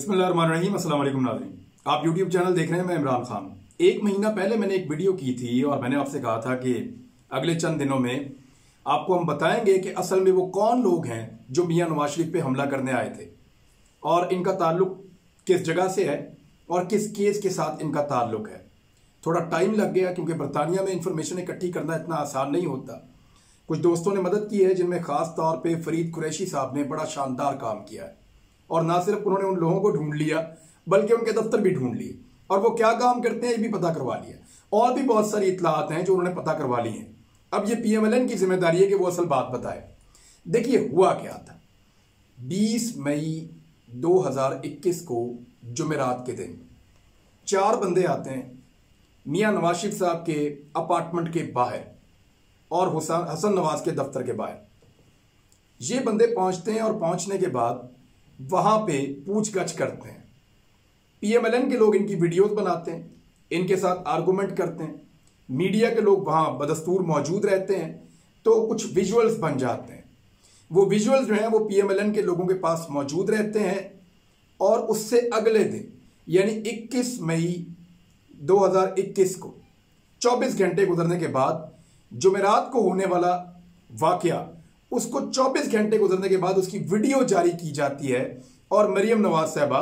बिस्मिल्लाहिर्रहमानिर्रहीम। अस्सलाम वालेकुम नाज़रीन, आप यूट्यूब चैनल देख रहे हैं। मैं इमरान खान। एक महीना पहले मैंने एक वीडियो की थी और मैंने आपसे कहा था कि अगले चंद दिनों में आपको हम बताएंगे कि असल में वो कौन लोग हैं जो मियां नवाज शरीफ पे हमला करने आए थे और इनका ताल्लुक किस जगह से है और किस केस के साथ इनका ताल्लुक है। थोड़ा टाइम लग गया क्योंकि बरतानिया में इंफॉर्मेशन इकट्ठी करना इतना आसान नहीं होता। कुछ दोस्तों ने मदद की है जिनमें खास तौर पे फरीद कुरैशी साहब ने बड़ा शानदार काम किया है और ना सिर्फ उन्होंने उन लोगों को ढूंढ लिया बल्कि उनके दफ्तर भी ढूंढ लिए और वो क्या काम करते हैं ये भी पता करवा लिया और भी बहुत सारी इतलात हैं जो उन्होंने पता करवा ली हैं। अब ये PMLN की जिम्मेदारी है कि वो असल बात बताए। देखिए हुआ क्या था। 20 मई 2021 को जुमेरात के दिन 4 बंदे आते हैं मियां नवाज शरीफ साहब के अपार्टमेंट के बाहर और हसन नवाज के दफ्तर के बाहर। ये बंदे पहुंचते हैं और पहुंचने के बाद वहां पे पूछगछ करते हैं। PMLN के लोग इनकी वीडियोस बनाते हैं, इनके साथ आर्गुमेंट करते हैं। मीडिया के लोग वहां बदस्तूर मौजूद रहते हैं तो कुछ विजुअल्स बन जाते हैं। वो विजुअल्स जो हैं वो PMLN के लोगों के पास मौजूद रहते हैं और उससे अगले दिन यानी 21 मई 2021 को 24 घंटे गुजरने के बाद जुमेरात को होने वाला वाकया, उसको 24 घंटे गुजरने के बाद उसकी वीडियो जारी की जाती है और मरियम नवाज साहबा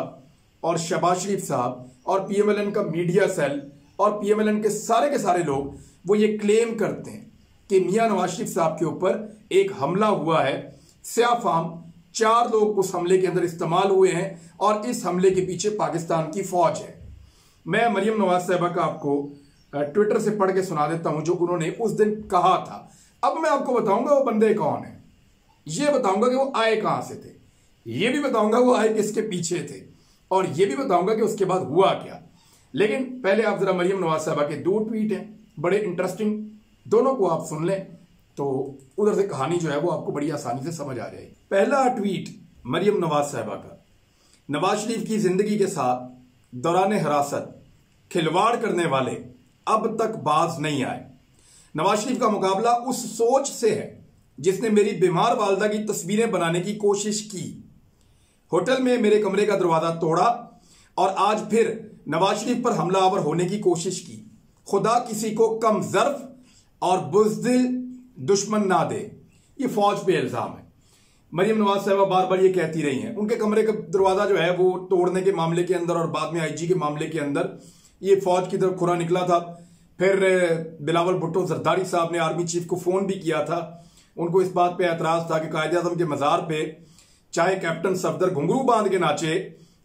और शहबाज शरीफ साहब और PMLN का मीडिया सेल और PMLN के सारे लोग वो ये क्लेम करते हैं कि मियां नवाज शरीफ साहब के ऊपर एक हमला हुआ है। स्याफाम 4 लोग उस हमले के अंदर इस्तेमाल हुए हैं और इस हमले के पीछे पाकिस्तान की फौज है। मैं मरियम नवाज साहबा का आपको ट्विटर से पढ़ के सुना देता हूं जो उन्होंने उस दिन कहा था। अब मैं आपको बताऊंगा वो बंदे कौन है, ये बताऊंगा कि वो आए कहां से थे, ये भी बताऊंगा वो आए किसके पीछे थे और ये भी बताऊंगा कि उसके बाद हुआ क्या। लेकिन पहले आप जरा मरियम नवाज साहबा के 2 ट्वीट हैं बड़े इंटरेस्टिंग, दोनों को आप सुन लें तो उधर से कहानी जो है वो आपको बड़ी आसानी से समझ आ जाएगी। पहला ट्वीट मरियम नवाज साहबा का, नवाज शरीफ की जिंदगी के साथ दौरान हिरासत खिलवाड़ करने वाले अब तक बाज नहीं आए। नवाज शरीफ का मुकाबला उस सोच से है जिसने मेरी बीमार वालदा की तस्वीरें बनाने की कोशिश की, होटल में मेरे कमरे का दरवाजा तोड़ा और आज फिर नवाज शरीफ पर हमलावर होने की कोशिश की। खुदा किसी को कम ज़र्फ और बुज़दिल दुश्मन ना दे, ये फौज पे इल्जाम है। मरियम नवाज साहबा बार बार ये कहती रही हैं। उनके कमरे का दरवाजा जो है वो तोड़ने के मामले के अंदर और बाद में IG के मामले के अंदर ये फौज की तरफ खुरा निकला था। फिर बिलावल भुट्टो जरदारी साहब ने आर्मी चीफ को फोन भी किया था। उनको इस बात पे एतराज था कि कायदे आज़म के मज़ार पे चाहे कैप्टन सफदर घुंघरू बांध के नाचे,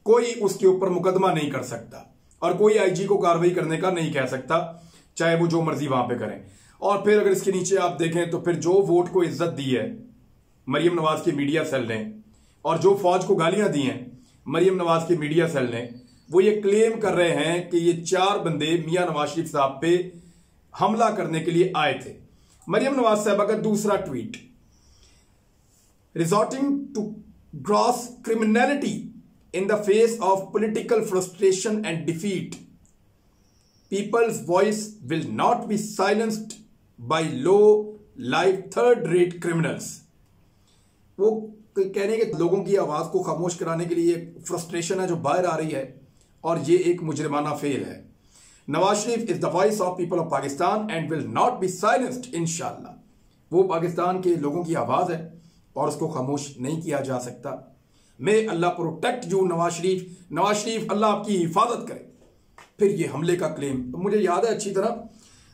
कोई उसके ऊपर मुकदमा नहीं कर सकता और कोई IG को कार्रवाई करने का नहीं कह सकता, चाहे वो जो मर्जी वहां पे करें। और फिर अगर इसके नीचे आप देखें तो फिर जो वोट को इज्जत दी है मरियम नवाज के मीडिया सेल ने और जो फौज को गालियां दी हैं मरियम नवाज के मीडिया सेल ने, वो ये क्लेम कर रहे हैं कि ये 4 बंदे मियां नवाज शरीफ साहब पे हमला करने के लिए आए थे। मरियम नवाज साहबा का दूसरा tweet, resorting to gross criminality in the face of political frustration and defeat, people's voice will not be silenced by low life third rate criminals. वो कहने के लोगों की आवाज को खामोश कराने के लिए फ्रस्ट्रेशन है जो बाहर आ रही है और ये एक मुजरिमाना फेल है। Nawaz Sharif is the voice of people of Pakistan and will not be silenced इंशाल्लाह। वो पाकिस्तान के लोगों की आवाज है और उसको खामोश नहीं किया जा सकता। मे अल्लाह प्रोटेक्ट यू नवाज शरीफ अल्लाह आपकी हिफाजत करे। फिर ये हमले का क्लेम तो मुझे याद है अच्छी तरह,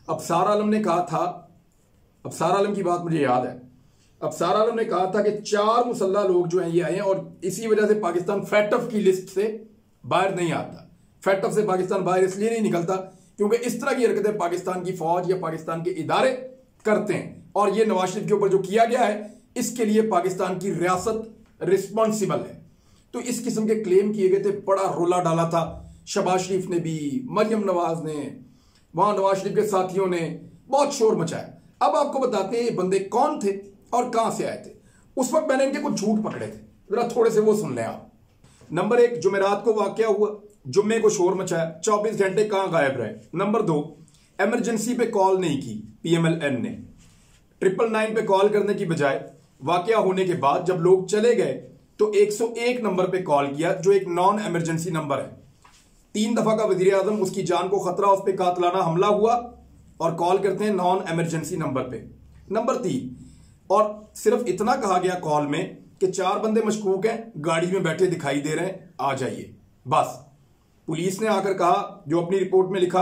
अबसार आलम ने कहा था, अबसार आलम की बात मुझे याद है, अबसार आलम ने कहा था कि 4 मुसल्ला लोग जो हैं ये आए हैं और इसी वजह से पाकिस्तान फैटफ की लिस्ट से बाहर नहीं आता। फैटफ से पाकिस्तान बाहर इसलिए नहीं निकलता क्योंकि इस तरह की हरकतें पाकिस्तान की फौज या पाकिस्तान के इदारे करते हैं और ये नवाज शरीफ के ऊपर जो किया गया है इसके लिए पाकिस्तान की रियासत रिस्पॉन्सिबल है। तो इस किस्म के क्लेम किए गए थे, बड़ा रोला डाला था शहबाज शरीफ ने भी, मरियम नवाज ने, वहां नवाज शरीफ के साथियों ने बहुत शोर मचाया। अब आपको बताते हैं ये बंदे कौन थे और कहां से आए थे। उस वक्त मैंने इनके कुछ झूठ पकड़े थे, जरा थोड़े से वो सुन लें आप। नंबर 1, जुमेरात को वाकया हुआ, जुम्मे को शोर मचाया, 24 घंटे कहां गायब रहे। नंबर 2, इमरजेंसी पे कॉल नहीं की PMLN ने, 999 पे कॉल करने की बजाय वाकया होने के बाद जब लोग चले गए तो 101 नंबर पे कॉल किया, जो एक नॉन इमरजेंसी नंबर है। 3 दफा का वजीर आजम, उसकी जान को खतरा, उस पर कातलाना हमला हुआ और कॉल करते हैं नॉन इमरजेंसी नंबर पे। नंबर 3, और सिर्फ इतना कहा गया कॉल में कि 4 बंदे मशकूक हैं, गाड़ी में बैठे दिखाई दे रहे हैं, आ जाइए। बस पुलिस ने आकर कहा, जो अपनी रिपोर्ट में लिखा,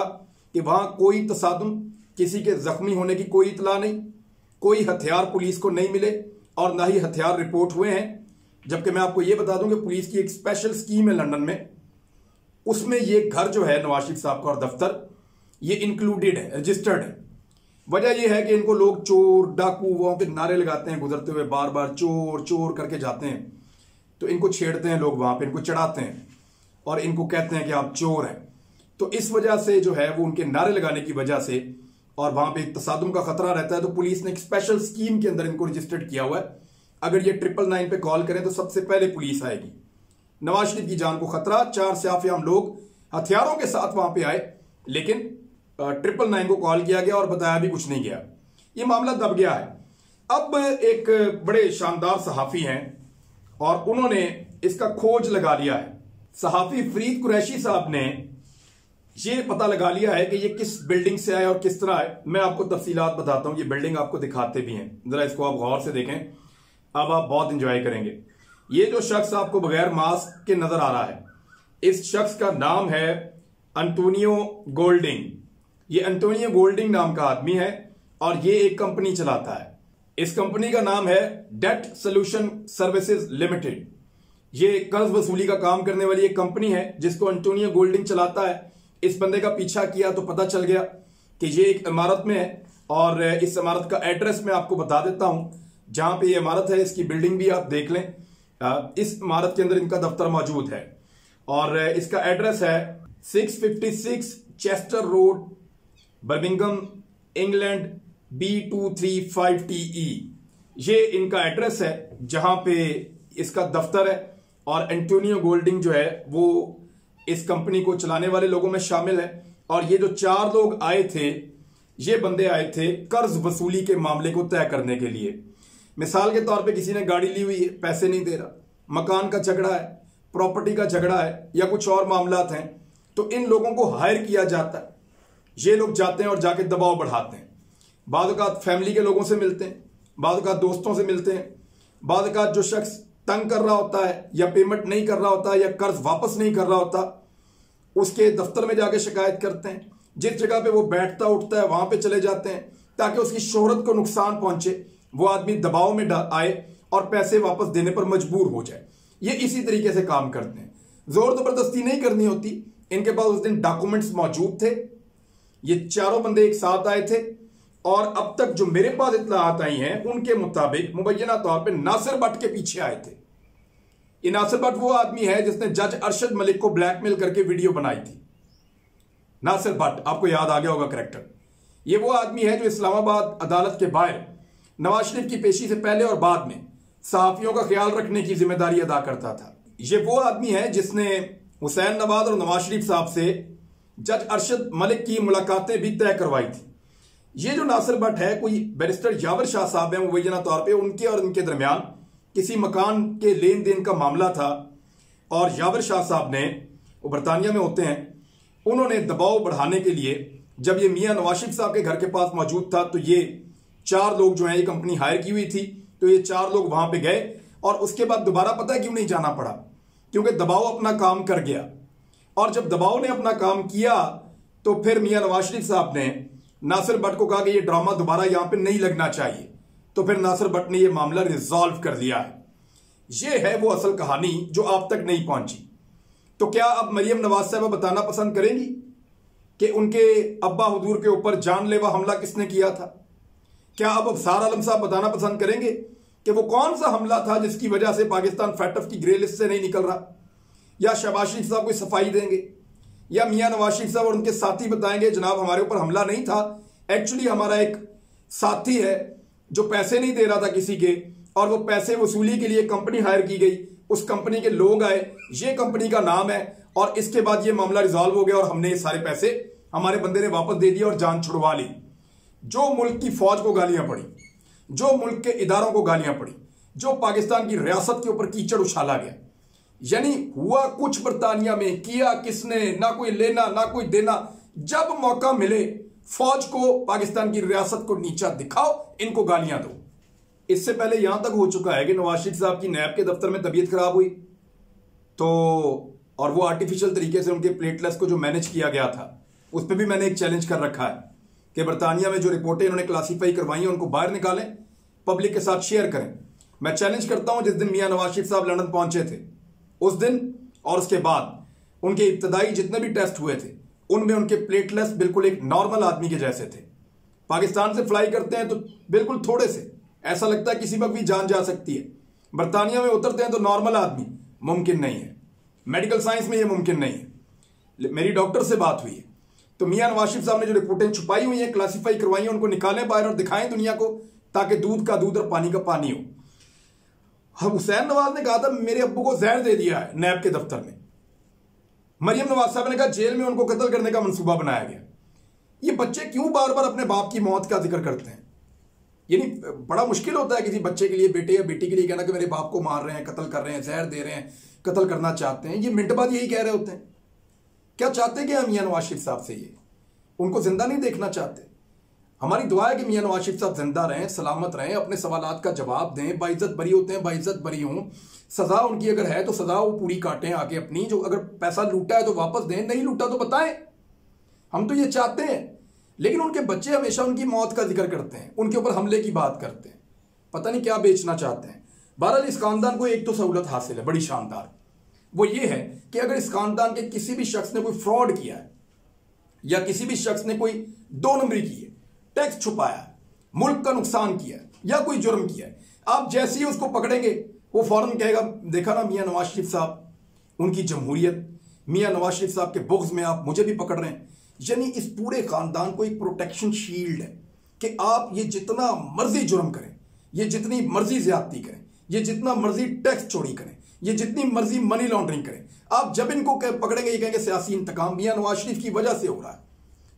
कि वहां कोई तसादुम, किसी के जख्मी होने की कोई इतला नहीं, कोई हथियार पुलिस को नहीं मिले और ना ही हथियार रिपोर्ट हुए हैं। जबकि मैं आपको यह बता दूं कि पुलिस की एक स्पेशल स्कीम है लंदन में, उसमें ये घर जो है नवाज शरीफ साहब का और दफ्तर, ये इंक्लूडेड है, रजिस्टर्ड है। वजह यह है कि इनको लोग चोर डाकू वहां पे नारे लगाते हैं, गुजरते हुए बार बार चोर चोर करके जाते हैं, तो इनको छेड़ते हैं लोग, वहां पे इनको चढ़ाते हैं और इनको कहते हैं कि आप चोर हैं। तो इस वजह से जो है वो उनके नारे लगाने की वजह से, और वहां पे एक तसादुम का खतरा रहता है, तो पुलिस ने एक स्पेशल स्कीम के अंदर इनको रजिस्टर्ड किया हुआ है। अगर ये 999 पे कॉल करें तो सबसे पहले पुलिस आएगी। नवाज शरीफ की जान को खतरा, 4 सियाफियाम लोग हथियारों के साथ वहां पे आए, लेकिन 999 को कॉल किया गया और बताया भी कुछ नहीं गया। ये मामला दब गया है। अब एक बड़े शानदार सहाफी हैं और उन्होंने इसका खोज लगा लिया है। सहाफी फरीद कुरैशी साहब ने ये पता लगा लिया है कि ये किस बिल्डिंग से आए और किस तरह आए। मैं आपको तफसीलात बताता हूं, ये बिल्डिंग आपको दिखाते भी हैं, जरा इसको आप गौर से देखें, अब आप बहुत इंजॉय करेंगे। ये जो शख्स आपको बगैर मास्क के नजर आ रहा है, इस शख्स का नाम है एंटोनियो गोल्डिंग। ये एंटोनियो गोल्डिंग नाम का आदमी है और ये एक कंपनी चलाता है। इस कंपनी का नाम है डेट सोल्यूशन सर्विसेज लिमिटेड। ये कर्ज वसूली का काम करने वाली एक कंपनी है जिसको एंटोनियो गोल्डिंग चलाता है। इस बंदे का पीछा किया तो पता चल गया कि ये एक इमारत में है और इस इमारत का एड्रेस मैं आपको बता देता हूं। जहां पे ये इमारत है, इसकी बिल्डिंग भी आप देख लें, इस इमारत के अंदर इनका दफ्तर मौजूद है और इसका एड्रेस है 656 Chester road, Birmingham, England, B235TE। ये इनका एड्रेस है जहां पे इसका दफ्तर है। और एंटोनियो गोल्डिंग जो है वो इस कंपनी को चलाने वाले लोगों में शामिल है। और ये जो 4 लोग आए थे, ये बंदे आए थे कर्ज वसूली के मामले को तय करने के लिए। मिसाल के तौर पे किसी ने गाड़ी ली हुई है, पैसे नहीं दे रहा, मकान का झगड़ा है, प्रॉपर्टी का झगड़ा है या कुछ और मामलात हैं, तो इन लोगों को हायर किया जाता है। ये लोग जाते हैं और जाके दबाव बढ़ाते हैं। बाद औक़ात फैमिली के लोगों से मिलते हैं, बाद औक़ात दोस्तों से मिलते हैं, बाद औक़ात जो शख्स तंग कर रहा होता है या पेमेंट नहीं कर रहा होता या कर्ज वापस नहीं कर रहा होता, उसके दफ्तर में जाके शिकायत करते हैं। जिस जगह पे वो बैठता उठता है वहां पे चले जाते हैं ताकि उसकी शोहरत को नुकसान पहुंचे, वो आदमी दबाव में आए और पैसे वापस देने पर मजबूर हो जाए। ये इसी तरीके से काम करते हैं। जोर जबरदस्ती नहीं करनी होती। इनके पास उस दिन डॉक्यूमेंट्स मौजूद थे। ये 4 बंदे एक साथ आए थे और अब तक जो मेरे पास इत्तलात आई हैं उनके मुताबिक मुबैना तौर पे नासिर भट्ट के पीछे आए थे। ये नासिर भट्ट वो आदमी है जिसने जज अरशद मलिक को ब्लैकमेल करके वीडियो बनाई थी। नासिर भट्ट आपको याद आ गया होगा कैरेक्टर। ये वो आदमी है जो इस्लामाबाद अदालत के बाहर नवाज शरीफ की पेशी से पहले और बाद में सहाफियों का ख्याल रखने की जिम्मेदारी अदा करता था। ये वो आदमी है जिसने हुसैन नवाज और नवाज शरीफ साहब से जज अरशद मलिक की मुलाकातें भी तय करवाई थी। ये जो नासिर भट्ट है, कोई बैरिस्टर यावर शाह साहब है मुबैना तौर पे, उनके और इनके दरमियान किसी मकान के लेन देन का मामला था और यावर शाह साहब ने, वो बरतानिया में होते हैं, उन्होंने दबाव बढ़ाने के लिए जब ये मियां नवाज शरीफ साहब के घर के पास मौजूद था तो ये 4 लोग जो है, ये कंपनी हायर की हुई थी, तो ये 4 लोग वहां पे गए और उसके बाद दोबारा पता है क्यों नहीं जाना पड़ा, क्योंकि दबाव अपना काम कर गया। और जब दबाव ने अपना काम किया तो फिर मियां नवाज शरीफ साहब ने नासिर भट्ट को कहा कि ये ड्रामा दोबारा यहां पे नहीं लगना चाहिए, तो फिर नासिर भट्ट ने ये मामला रिजॉल्व कर लिया है। ये है वो असल कहानी जो आप तक नहीं पहुंची। तो क्या अब मरियम नवाज साहबा बताना पसंद करेंगी कि उनके अब्बा हुजूर के ऊपर जानलेवा हमला किसने किया था? क्या अब अफसार आलम साहब बताना पसंद करेंगे कि वो कौन सा हमला था जिसकी वजह से पाकिस्तान फैटफ की ग्रे लिस्ट से नहीं निकल रहा? या शहबाज शरीफ साहब कोई सफाई देंगे या मियां नवाज शरीफ साहब और उनके साथी बताएंगे जनाब हमारे ऊपर हमला नहीं था, एक्चुअली हमारा एक साथी है जो पैसे नहीं दे रहा था किसी के और वो पैसे वसूली के लिए कंपनी हायर की गई, उस कंपनी के लोग आए, ये कंपनी का नाम है और इसके बाद ये मामला रिजॉल्व हो गया और हमने ये सारे पैसे हमारे बंदे ने वापस दे दिया और जान छुड़वा ली। जो मुल्क की फौज को गालियां पड़ी, जो मुल्क के इदारों को गालियां पड़ी, जो पाकिस्तान की रियासत के ऊपर कीचड़ उछाला गया। यानी हुआ कुछ बरतानिया में, किया किसने, ना कोई लेना ना कोई देना। जब मौका मिले फौज को, पाकिस्तान की रियासत को नीचा दिखाओ, इनको गालियां दो। इससे पहले यहां तक हो चुका है कि नवाज शरीफ साहब की नैब के दफ्तर में तबीयत खराब हुई तो, और वो आर्टिफिशियल तरीके से उनके प्लेटलेट्स को जो मैनेज किया गया था, उस पर भी मैंने एक चैलेंज कर रखा है कि बरतानिया में जो रिपोर्टें इन्होंने क्लासीफाई करवाई हैं उनको बाहर निकालें, पब्लिक के साथ शेयर करें। मैं चैलेंज करता हूं, जिस दिन मियां नवाज शरीफ साहब लंदन पहुंचे थे उस दिन और उसके बाद उनके इब्तदाई जितने भी टेस्ट हुए थे उनमें उनके प्लेटलेट्स बिल्कुल एक नॉर्मल आदमी के जैसे थे। पाकिस्तान से फ्लाई करते हैं तो बिल्कुल थोड़े से, ऐसा लगता है किसी वक्त भी जान जा सकती है। बरतानिया में उतरते हैं तो नॉर्मल आदमी, मुमकिन नहीं है। मेडिकल साइंस में यह मुमकिन नहीं है। मेरी डॉक्टर से बात हुई है तो मियां नवाज शरीफ साहब ने जो रिपोर्टें छुपाई हुई हैं, क्लासीफाई करवाई हैं, उनको निकालें बाहर और दिखाएं दुनिया को, ताकि दूध का दूध और पानी का पानी हो। हम हुसैन नवाज ने कहा था मेरे अब्बू को जहर दे दिया है नैब के दफ्तर में। मरियम नवाज साहब ने कहा जेल में उनको कत्ल करने का मंसूबा बनाया गया। ये बच्चे क्यों बार बार अपने बाप की मौत का जिक्र करते हैं? यानी बड़ा मुश्किल होता है किसी बच्चे के लिए, बेटे या बेटी के लिए कहना कि मेरे बाप को मार रहे हैं, कत्ल कर रहे हैं, जहर दे रहे हैं, कत्ल करना चाहते हैं। ये मिनट बाद यही कह रहे होते हैं। क्या चाहते हैं कि मियां नवाज शरीफ साहब से? ये उनको जिंदा नहीं देखना चाहते। हमारी दुआ है कि मियां नवाज शरीफ साहब जिंदा रहें, सलामत रहें, अपने सवालात का जवाब दें, बाइज्जत बरी होते हैं, बाइज्जत बरी हों। सजा उनकी अगर है तो सजा वो पूरी काटें आके अपनी। जो अगर पैसा लूटा है तो वापस दें, नहीं लूटा तो बताएं। हम तो ये चाहते हैं। लेकिन उनके बच्चे हमेशा उनकी मौत का जिक्र करते हैं, उनके ऊपर हमले की बात करते हैं, पता नहीं क्या बेचना चाहते हैं। बहरहाल इस खानदान को एक तो सहूलत हासिल है बड़ी शानदार, वो ये है कि अगर इस खानदान के किसी भी शख्स ने कोई फ्रॉड किया है या किसी भी शख्स ने कोई दो नंबरी की है, टैक्स छुपाया है, मुल्क का नुकसान किया है या कोई जुर्म किया है, आप जैसे ही उसको पकड़ेंगे वो फौरन कहेगा देखा ना मियां नवाज शरीफ साहब, उनकी जमहूरियत, मियां नवाज शरीफ साहब के बुग़्ज़ में आप मुझे भी पकड़ रहे हैं। यानी इस पूरे खानदान को एक प्रोटेक्शन शील्ड है कि आप ये जितना मर्जी जुर्म करें, ये जितनी मर्जी ज्यादती करें, ये जितना मर्जी टैक्स चोरी करें, ये जितनी मर्जी मनी लॉन्ड्रिंग करें, आप जब इनको पकड़ेंगे ये कहेंगे सियासी इंतकाम मियां नवाज शरीफ की वजह से हो रहा है।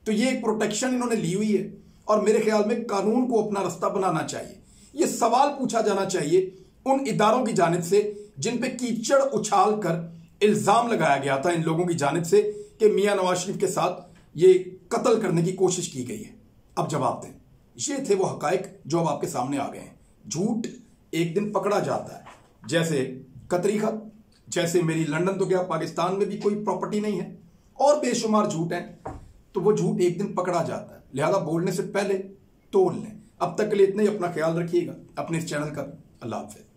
तो ये एक प्रोटेक्शन इन्होंने ली हुई है और मेरे ख्याल में कानून को अपना रास्ता बनाना चाहिए। ये सवाल पूछा जाना चाहिए उन इदारों की जानिब से जिन पे कीचड़ उछाल कर इल्जाम लगाया गया था इन लोगों की जानिब से कि मियां नवाज शरीफ के साथ ये कत्ल करने की कोशिश की गई है। अब जवाब दें। ये थे वो हकायक जो अब आपके सामने आ गए हैं। झूठ एक दिन पकड़ा जाता है, जैसे कतरी खत, जैसे मेरी लंदन तो क्या पाकिस्तान में भी कोई प्रॉपर्टी नहीं है, और बेशुमार झूठ हैं। तो वो झूठ एक दिन पकड़ा जाता है, लिहाजा बोलने से पहले तोल लें। अब तक के लिए इतना ही। अपना ख्याल रखिएगा, अपने इस चैनल का। अल्लाह हाफ़िज़।